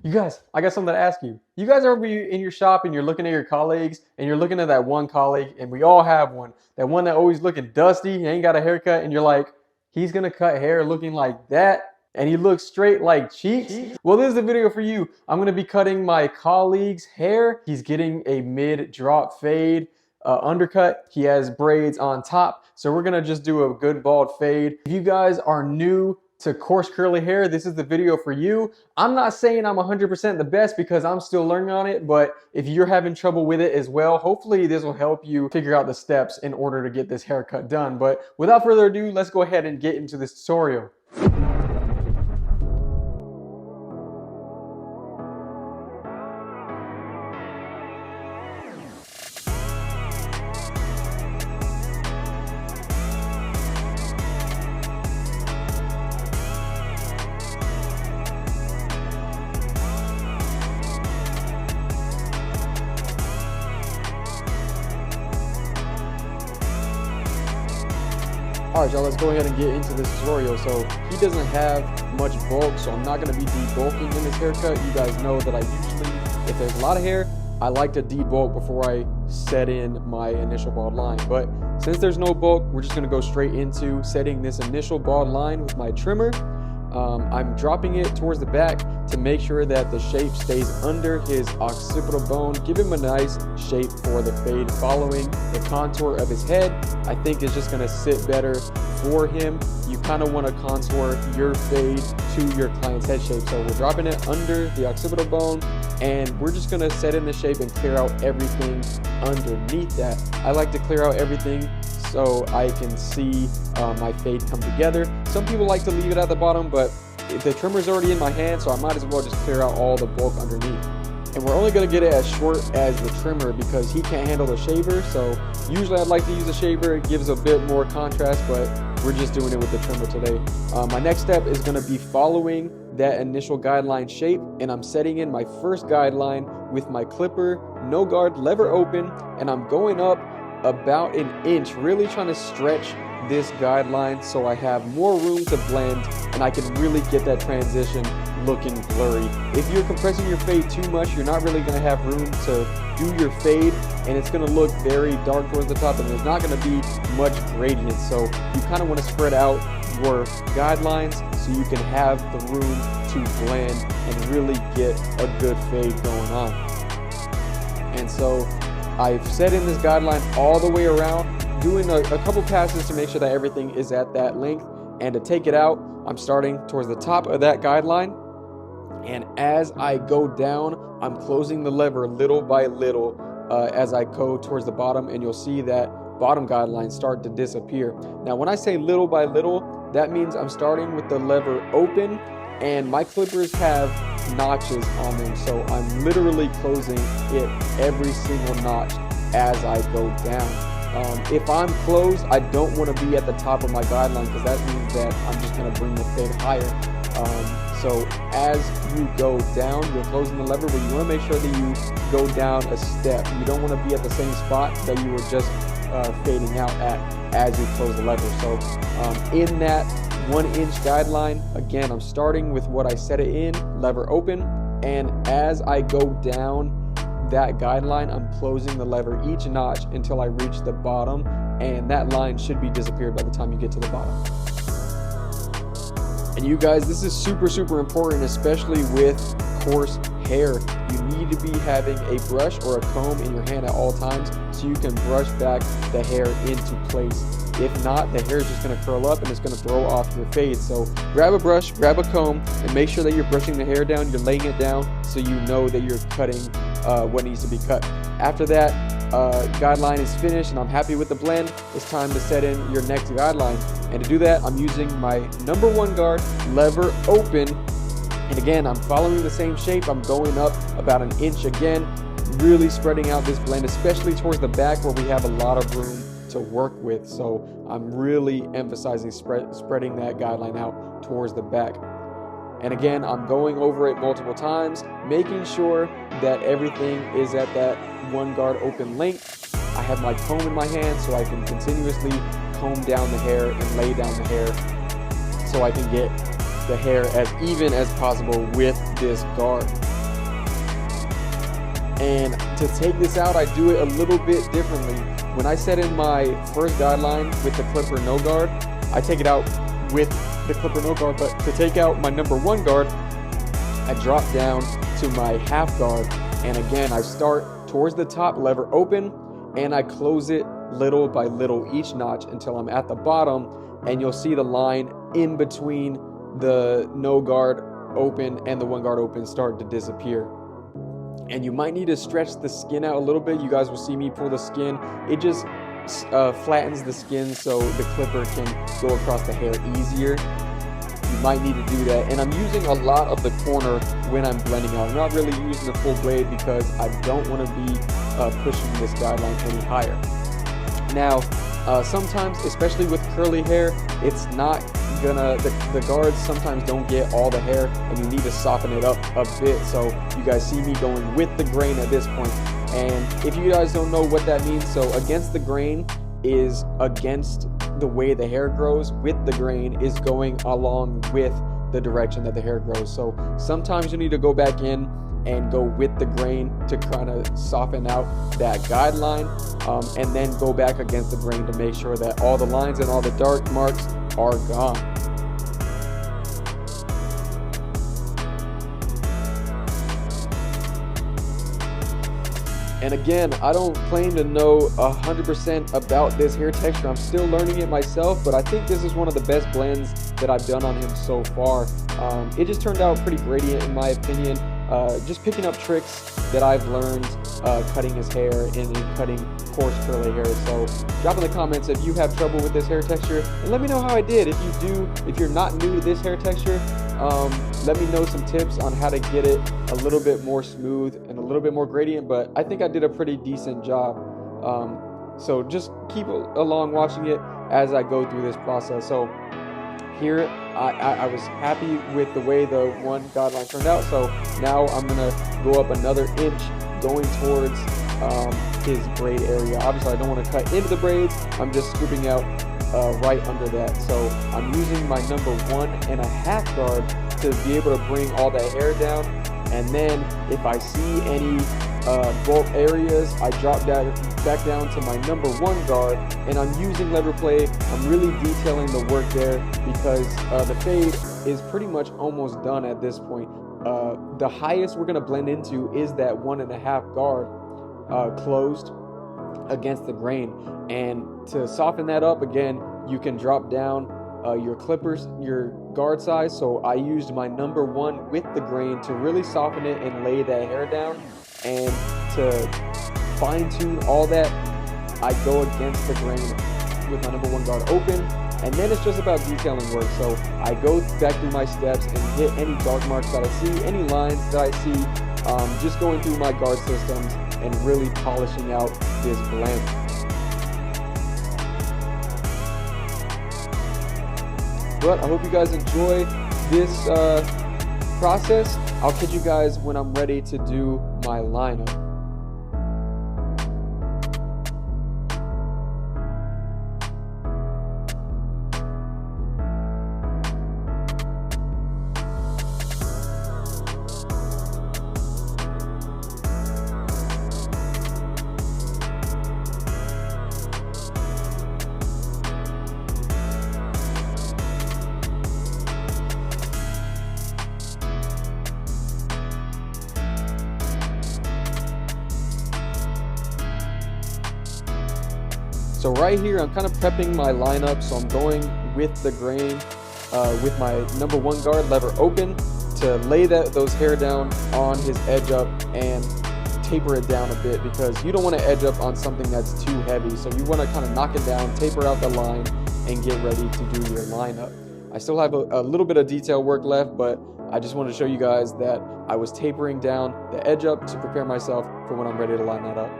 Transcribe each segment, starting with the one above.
You guys, I got something to ask you. You guys ever be in your shop and you're looking at your colleagues and you're looking at that one colleague, and we all have one, that one that always looking dusty, ain't got a haircut, and you're like, he's gonna cut hair looking like that, and he looks straight like cheeks? Well, this is the video for you. I'm gonna be cutting my colleague's hair. He's getting a mid-drop fade. Undercut. He has braids on top. So we're gonna just do a good bald fade. If you guys are new to coarse curly hair, this is the video for you. I'm not saying I'm 100% the best because I'm still learning on it, but if you're having trouble with it as well, hopefully this will help you figure out the steps in order to get this haircut done. But without further ado, let's go ahead and get into this tutorial. Alright y'all, let's go ahead and get into this tutorial. So he doesn't have much bulk, so I'm not going to be debulking in this haircut. You guys know that I usually, if there's a lot of hair, I like to debulk before I set in my initial bald line. But since there's no bulk, we're just going to go straight into setting this initial bald line with my trimmer. I'm dropping it towards the back to make sure that the shape stays under his occipital bone. Give him a nice shape for the fade following the contour of his head. I think it's just going to sit better for him. You kind of want to contour your fade to your client's head shape. So we're dropping it under the occipital bone, and we're just going to set in the shape and clear out everything underneath that. I like to clear out everything so I can see my fade come together. Some people like to leave it at the bottom, but the trimmer's already in my hand, so I might as well just clear out all the bulk underneath. And we're only gonna get it as short as the trimmer because he can't handle the shaver. So usually I'd like to use a shaver. It gives a bit more contrast, but we're just doing it with the trimmer today. My next step is gonna be following that initial guideline shape, and I'm setting in my first guideline with my clipper, no guard, lever open, and I'm going up about an inch, really trying to stretch this guideline so I have more room to blend and I can really get that transition looking blurry. If you're compressing your fade too much, you're not really going to have room to do your fade, and it's going to look very dark towards the top, and there's not going to be much gradient. So you kind of want to spread out your guidelines so you can have the room to blend and really get a good fade going on. And so I've set in this guideline all the way around, doing a couple passes to make sure that everything is at that length. And to take it out, I'm starting towards the top of that guideline, and as I go down, I'm closing the lever little by little as I go towards the bottom, and you'll see that bottom guideline start to disappear. Now when I say little by little, that means I'm starting with the lever open, and my clippers have notches on them, so I'm literally closing it every single notch as I go down. If I'm closed, I don't want to be at the top of my guideline because that means that I'm just going to bring the fade higher. So as you go down, you're closing the lever, but you want to make sure that you go down a step. You don't want to be at the same spot that you were just fading out at as you close the lever. So in that 1 inch guideline, again, I'm starting with what I set it in, lever open, and as I go down that guideline, I'm closing the lever each notch until I reach the bottom, and that line should be disappeared by the time you get to the bottom. And you guys, this is super important, especially with coarse hair. You need to be having a brush or a comb in your hand at all times so you can brush back the hair into place. If not, the hair is just going to curl up and it's going to throw off your fade. So grab a brush, grab a comb, and make sure that you're brushing the hair down, you're laying it down so you know that you're cutting what needs to be cut. After that guideline is finished and I'm happy with the blend, it's time to set in your next guideline. And to do that, I'm using my number 1 guard, lever open. And again, I'm following the same shape. I'm going up about an inch again, really spreading out this blend, especially towards the back where we have a lot of room to work with. So I'm really emphasizing spreading that guideline out towards the back. And again, I'm going over it multiple times, making sure that everything is at that 1 guard open length. I have my comb in my hand so I can continuously comb down the hair and lay down the hair so I can get the hair as even as possible with this guard. And to take this out, I do it a little bit differently. When I set in my first guideline with the clipper no guard, I take it out with the clipper no guard, but to take out my number 1 guard, I drop down to my half guard, and again I start towards the top, lever open, and I close it little by little each notch until I'm at the bottom, and you'll see the line in between the no guard open and the 1 guard open start to disappear. And you might need to stretch the skin out a little bit. You guys will see me pull the skin. It just flattens the skin so the clipper can go across the hair easier. You might need to do that. And I'm using a lot of the corner when I'm blending out. I'm not really using the full blade because I don't want to be pushing this guideline any higher. Now, sometimes, especially with curly hair, it's not gonna, the guards sometimes don't get all the hair, and you need to soften it up a bit. So you guys see me going with the grain at this point. And if you guys don't know what that means, so against the grain is against the way the hair grows. With the grain is going along with the direction that the hair grows. So sometimes you need to go back in and go with the grain to kind of soften out that guideline, and then go back against the grain to make sure that all the lines and all the dark marks are gone. And again, I don't claim to know 100% about this hair texture. I'm still learning it myself, but I think this is one of the best blends that I've done on him so far. It just turned out pretty gradient in my opinion. Just picking up tricks that I've learned cutting his hair and cutting coarse curly hair. So drop in the comments if you have trouble with this hair texture, and let me know how I did. If you do, if you're not new to this hair texture, let me know some tips on how to get it a little bit more smooth and a little bit more gradient, but I think I did a pretty decent job. So just keep along watching it as I go through this process. So here I was happy with the way the 1 guideline turned out, so now I'm gonna go up another inch going towards his braid area. Obviously I don't want to cut into the braids, I'm just scooping out right under that. So I'm using my number 1.5 guard to be able to bring all that hair down, and then if I see any bulk areas, I drop that back down to my number 1 guard, and I'm using lever play. I'm really detailing the work there because the fade is pretty much almost done at this point. The highest we're gonna blend into is that 1.5 guard closed against the grain, and to soften that up again, you can drop down your clippers, your guard size. So I used my number 1 with the grain to really soften it and lay that hair down. And to fine tune all that, I go against the grain with my number 1 guard open, and then it's just about detailing work. So I go back through my steps and hit any dark marks that I see, any lines that I see, just going through my guard systems and really polishing out this blend. But I hope you guys enjoy this process. I'll catch you guys when I'm ready to do my lineup. So right here, I'm kind of prepping my lineup. So I'm going with the grain with my number 1 guard lever open to lay those hair down on his edge up and taper it down a bit, because you don't want to edge up on something that's too heavy. So you want to kind of knock it down, taper out the line, and get ready to do your lineup. I still have a little bit of detail work left, but I just wanted to show you guys that I was tapering down the edge up to prepare myself for when I'm ready to line that up.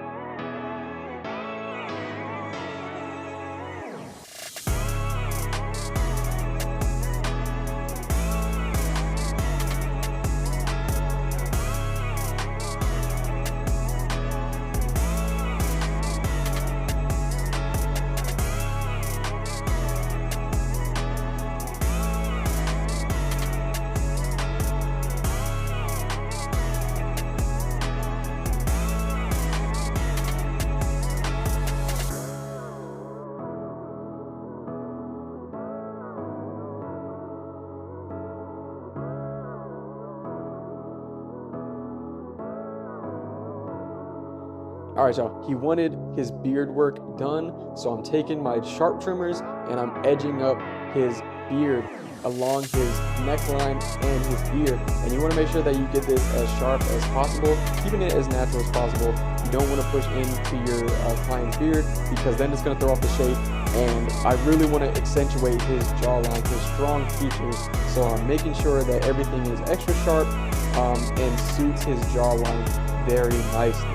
All right, y'all, he wanted his beard work done, so I'm taking my sharp trimmers and I'm edging up his beard along his neckline and his ear. And you want to make sure that you get this as sharp as possible, keeping it as natural as possible. You don't want to push into your client's beard, because then it's going to throw off the shape. And I really want to accentuate his jawline, his strong features. So I'm making sure that everything is extra sharp and suits his jawline very nicely.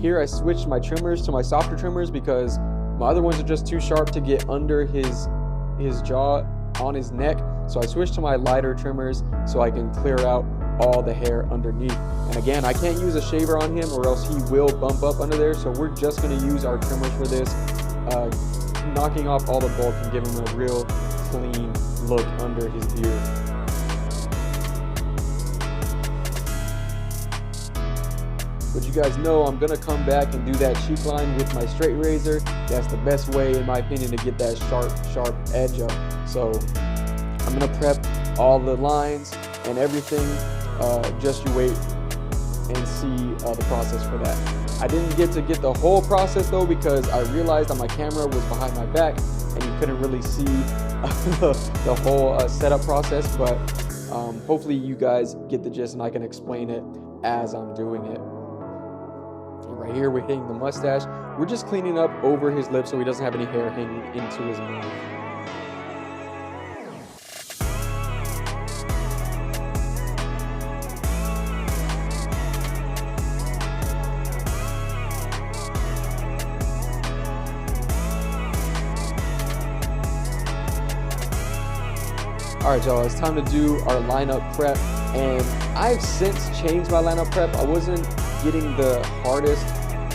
Here I switched my trimmers to my softer trimmers because my other ones are just too sharp to get under his jaw on his neck. So I switched to my lighter trimmers so I can clear out all the hair underneath. And again, I can't use a shaver on him or else he will bump up under there. So we're just going to use our trimmers for this, knocking off all the bulk and giving him a real clean look under his beard. But you guys know I'm gonna come back and do that cheek line with my straight razor. That's the best way, in my opinion, to get that sharp edge up. So I'm gonna prep all the lines and everything. Just you wait and see the process for that. I didn't get to get the whole process though, because I realized that my camera was behind my back and you couldn't really see the whole setup process. But hopefully you guys get the gist and I can explain it as I'm doing it. Right here, we're hitting the mustache. We're just cleaning up over his lips so he doesn't have any hair hanging into his mouth. All right, y'all, it's time to do our lineup prep. And I've since changed my lineup prep. I wasn't getting the hardest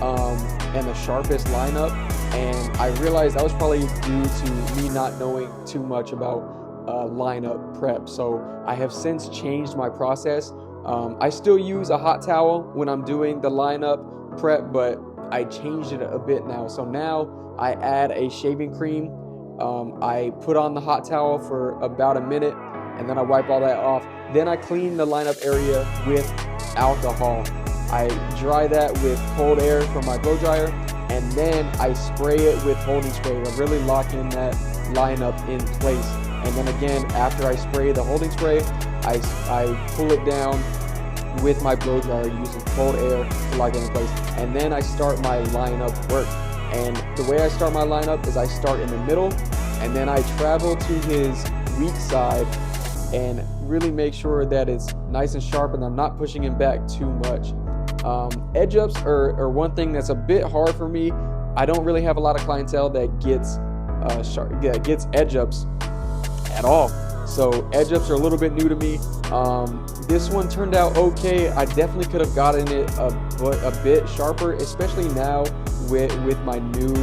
and the sharpest lineup, and I realized that was probably due to me not knowing too much about lineup prep. So I have since changed my process. I still use a hot towel when I'm doing the lineup prep, but I changed it a bit now. So now I add a shaving cream. I put on the hot towel for about a minute, and then I wipe all that off. Then I clean the lineup area with alcohol. I dry that with cold air from my blow dryer, and then I spray it with holding spray to really lock in that lineup in place. And then again, after I spray the holding spray, I pull it down with my blow dryer using cold air to lock it in place. And then I start my lineup work. And the way I start my lineup is I start in the middle, and then I travel to his weak side and really make sure that it's nice and sharp and I'm not pushing him back too much. Edge ups are one thing that's a bit hard for me. I don't really have a lot of clientele that gets edge ups at all. So edge ups are a little bit new to me. This one turned out okay. I definitely could have gotten it a bit sharper, especially now with my new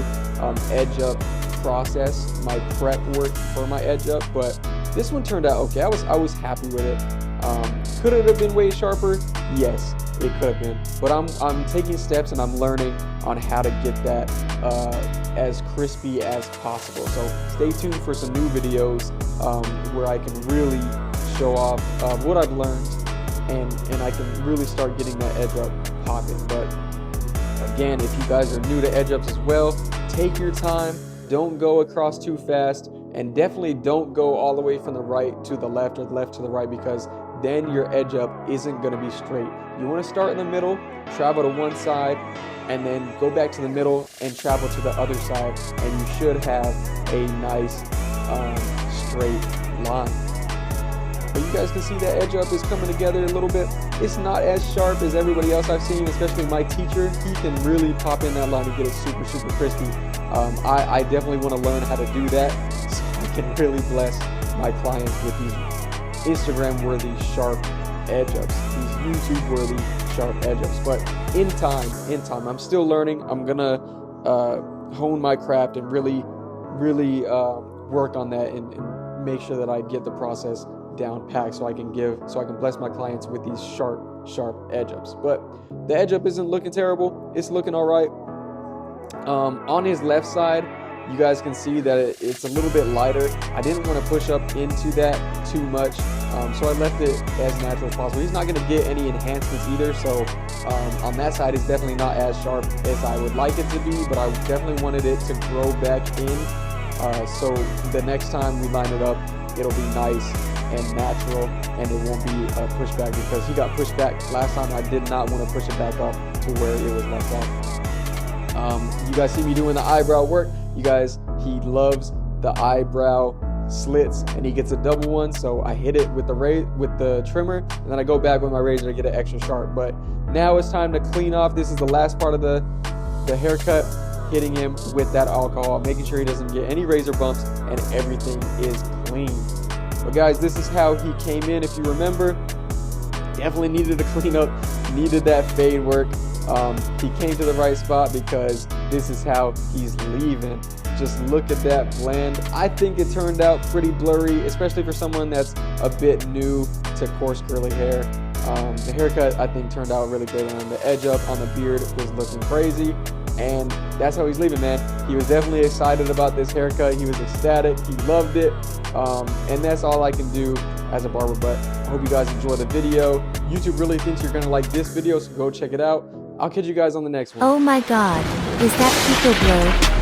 edge up process, my prep work for my edge up. But this one turned out okay. I was happy with it. Could it have been way sharper? Yes, it could have been. But I'm taking steps and I'm learning on how to get that as crispy as possible. So stay tuned for some new videos where I can really show off what I've learned, and I can really start getting that edge up popping. But again, if you guys are new to edge ups as well, take your time. Don't go across too fast, and definitely don't go all the way from the right to the left or the left to the right, because then your edge up isn't going to be straight. You want to start in the middle, travel to one side, and then go back to the middle and travel to the other side, and you should have a nice straight line. But you guys can see that edge up is coming together a little bit. It's not as sharp as everybody else I've seen, especially my teacher. He can really pop in that line and get it super, super crispy. I definitely want to learn how to do that so I can really bless my clients with these Instagram-worthy sharp edge ups, these YouTube-worthy sharp edge ups. But in time, I'm still learning. I'm gonna hone my craft and really work on that and make sure that I get the process down packed so I can bless my clients with these sharp edge ups. But the edge up isn't looking terrible. It's looking all right. On his left side, you guys can see that it's a little bit lighter. I didn't want to push up into that too much, so I left it as natural as possible. He's not going to get any enhancements either, so on that side, it's definitely not as sharp as I would like it to be, but I definitely wanted it to grow back in, so the next time we line it up, it'll be nice and natural, and it won't be pushed back, because he got pushed back last time. I did not want to push it back up to where it was left off. You guys see me doing the eyebrow work. You guys, he loves the eyebrow slits, and he gets a double one, so I hit it with the trimmer, and then I go back with my razor to get it extra sharp. But now it's time to clean off. This is the last part of the haircut, hitting him with that alcohol, making sure he doesn't get any razor bumps, and everything is clean. But guys, this is how he came in. If you remember, definitely needed to clean up, needed that fade work. He came to the right spot, because this is how he's leaving. Just look at that blend. I think it turned out pretty blurry, especially for someone that's a bit new to coarse curly hair. The haircut, I think, turned out really good, and the edge up on the beard was looking crazy. And that's how he's leaving, man. He was definitely excited about this haircut. He was ecstatic. He loved it. And that's all I can do as a barber. But I hope you guys enjoyed the video. YouTube really thinks you're gonna like this video, so go check it out. I'll catch you guys on the next one. Oh my god, is that Pico.Blurred?